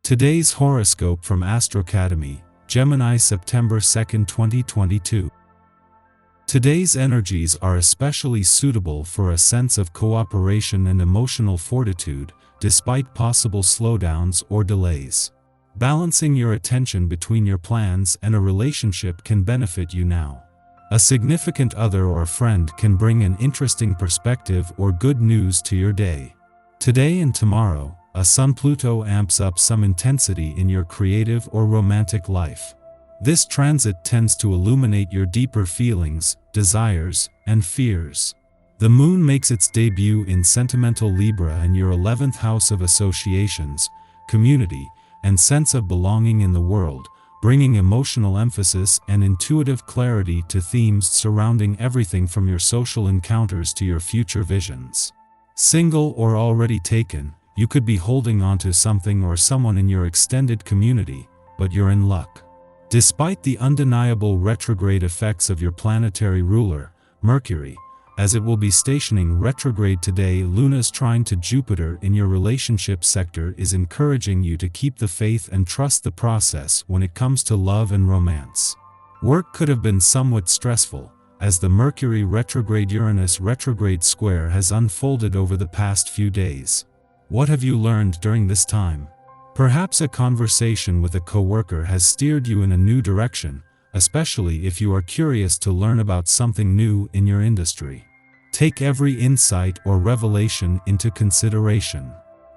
Today's horoscope from Astro Academy, Gemini, September 2, 2022. Today's energies are especially suitable for a sense of cooperation and emotional fortitude, despite possible slowdowns or delays. Balancing your attention between your plans and a relationship can benefit you now. A significant other or friend can bring an interesting perspective or good news to your day. Today and tomorrow, a Sun-Pluto amps up some intensity in your creative or romantic life. This transit tends to illuminate your deeper feelings, desires, and fears. The Moon makes its debut in sentimental Libra in your 11th house of associations, community, and sense of belonging in the world, bringing emotional emphasis and intuitive clarity to themes surrounding everything from your social encounters to your future visions. Single or already taken, you could be holding on to something or someone in your extended community, but you're in luck. Despite the undeniable retrograde effects of your planetary ruler, Mercury, as it will be stationing retrograde today, Luna's trine to Jupiter in your relationship sector is encouraging you to keep the faith and trust the process when it comes to love and romance. Work could have been somewhat stressful, as the Mercury retrograde-Uranus retrograde square has unfolded over the past few days. What have you learned during this time? Perhaps a conversation with a coworker has steered you in a new direction, especially if you are curious to learn about something new in your industry. Take every insight or revelation into consideration.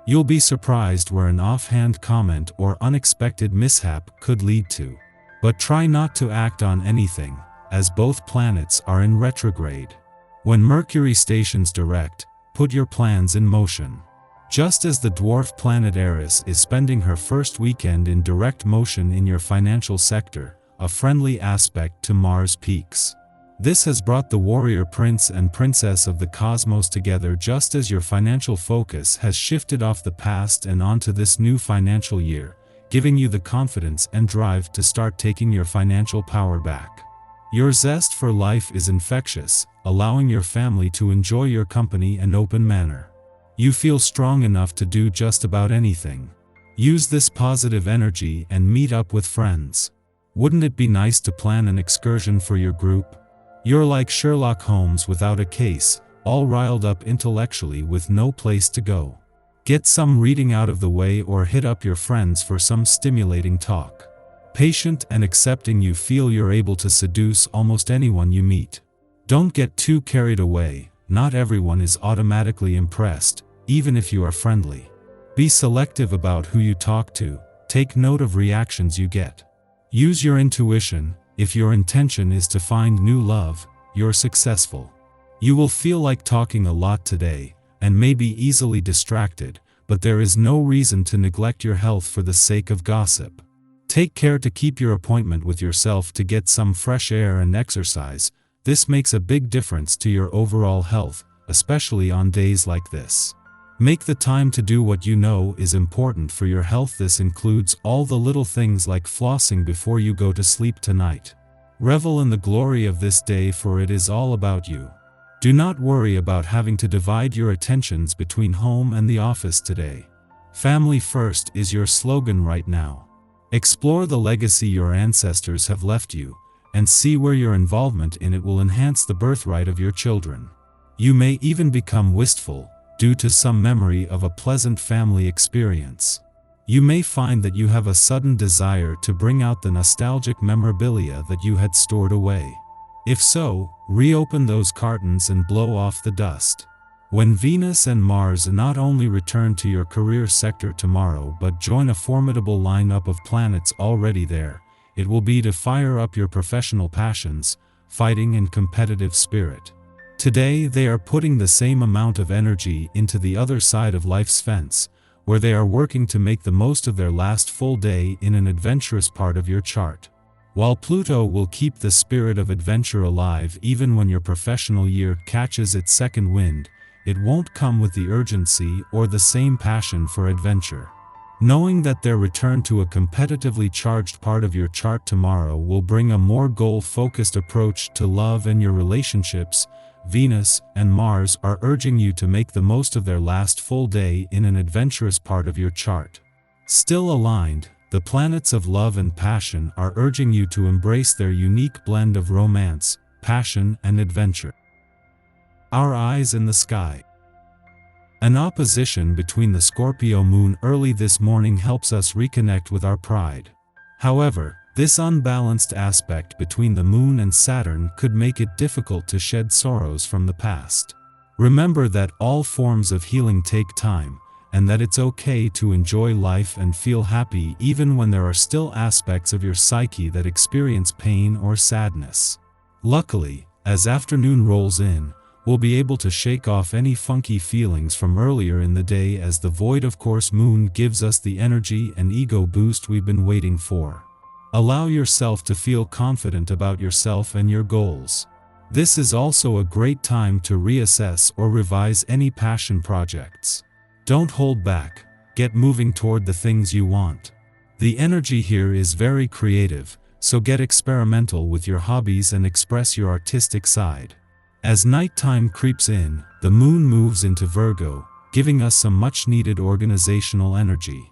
You'll be surprised where an offhand comment or unexpected mishap could lead to. But try not to act on anything, as both planets are in retrograde. When Mercury stations direct, put your plans in motion. Just as the dwarf planet Eris is spending her first weekend in direct motion in your financial sector, a friendly aspect to Mars peaks. This has brought the warrior prince and princess of the cosmos together just as your financial focus has shifted off the past and onto this new financial year, giving you the confidence and drive to start taking your financial power back. Your zest for life is infectious, allowing your family to enjoy your company and open manner. You feel strong enough to do just about anything. Use this positive energy and meet up with friends. Wouldn't it be nice to plan an excursion for your group? You're like Sherlock Holmes without a case, all riled up intellectually with no place to go. Get some reading out of the way or hit up your friends for some stimulating talk. Patient and accepting, you feel you're able to seduce almost anyone you meet. Don't get too carried away, not everyone is automatically impressed, even if you are friendly. Be selective about who you talk to, take note of reactions you get. Use your intuition. If your intention is to find new love, you're successful. You will feel like talking a lot today, and may be easily distracted, but there is no reason to neglect your health for the sake of gossip. Take care to keep your appointment with yourself to get some fresh air and exercise. This makes a big difference to your overall health, especially on days like this. Make the time to do what you know is important for your health. This includes all the little things like flossing before you go to sleep tonight. Revel in the glory of this day, for it is all about you. Do not worry about having to divide your attentions between home and the office today. Family first is your slogan right now. Explore the legacy your ancestors have left you, and see where your involvement in it will enhance the birthright of your children. You may even become wistful, due to some memory of a pleasant family experience. You may find that you have a sudden desire to bring out the nostalgic memorabilia that you had stored away. If so, reopen those cartons and blow off the dust. When Venus and Mars not only return to your career sector tomorrow but join a formidable lineup of planets already there, it will be to fire up your professional passions, fighting and competitive spirit. Today they are putting the same amount of energy into the other side of life's fence, where they are working to make the most of their last full day in an adventurous part of your chart. While Pluto will keep the spirit of adventure alive even when your professional year catches its second wind, it won't come with the urgency or the same passion for adventure. Knowing that their return to a competitively charged part of your chart tomorrow will bring a more goal-focused approach to love and your relationships, Venus and Mars are urging you to make the most of their last full day in an adventurous part of your chart. Still aligned, the planets of love and passion are urging you to embrace their unique blend of romance, passion, and adventure. Our eyes in the sky. An opposition between the Scorpio moon early this morning helps us reconnect with our pride. However, this unbalanced aspect between the moon and Saturn could make it difficult to shed sorrows from the past. Remember that all forms of healing take time, and that it's okay to enjoy life and feel happy even when there are still aspects of your psyche that experience pain or sadness. Luckily, as afternoon rolls in, we'll be able to shake off any funky feelings from earlier in the day as the void of course moon gives us the energy and ego boost we've been waiting for. Allow yourself to feel confident about yourself and your goals. This is also a great time to reassess or revise any passion projects. Don't hold back, get moving toward the things you want. The energy here is very creative, so get experimental with your hobbies and express your artistic side. As nighttime creeps in, the moon moves into Virgo, giving us some much-needed organizational energy.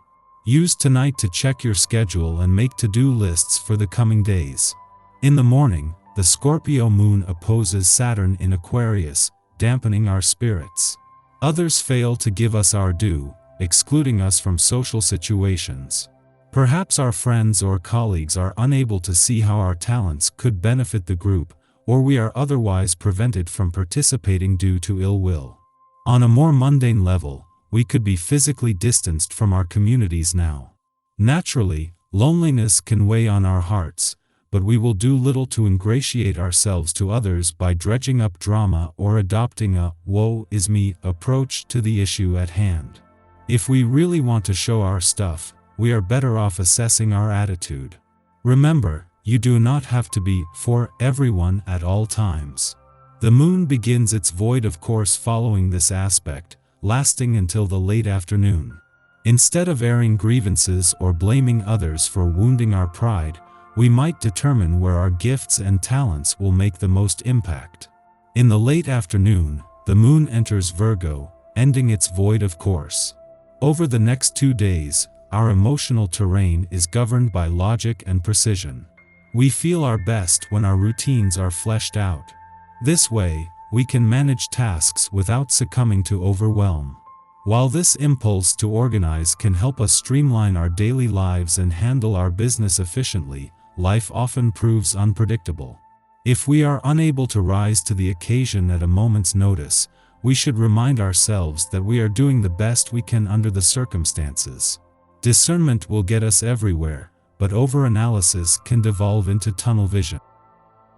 Use tonight to check your schedule and make to-do lists for the coming days. In the morning, the Scorpio moon opposes Saturn in Aquarius, dampening our spirits. Others fail to give us our due, excluding us from social situations. Perhaps our friends or colleagues are unable to see how our talents could benefit the group, or we are otherwise prevented from participating due to ill will. On a more mundane level, we could be physically distanced from our communities now. Naturally, loneliness can weigh on our hearts, but we will do little to ingratiate ourselves to others by dredging up drama or adopting a "woe is me" approach to the issue at hand. If we really want to show our stuff, we are better off assessing our attitude. Remember, you do not have to be for everyone at all times. The moon begins its void of course following this aspect, lasting until the late afternoon. Instead of airing grievances or blaming others for wounding our pride, we might determine where our gifts and talents will make the most impact. In the late afternoon, the moon enters Virgo, ending its void of course. Over the next 2 days, our emotional terrain is governed by logic and precision. We feel our best when our routines are fleshed out. This way, we can manage tasks without succumbing to overwhelm. While this impulse to organize can help us streamline our daily lives and handle our business efficiently, life often proves unpredictable. If we are unable to rise to the occasion at a moment's notice, we should remind ourselves that we are doing the best we can under the circumstances. Discernment will get us everywhere, but overanalysis can devolve into tunnel vision.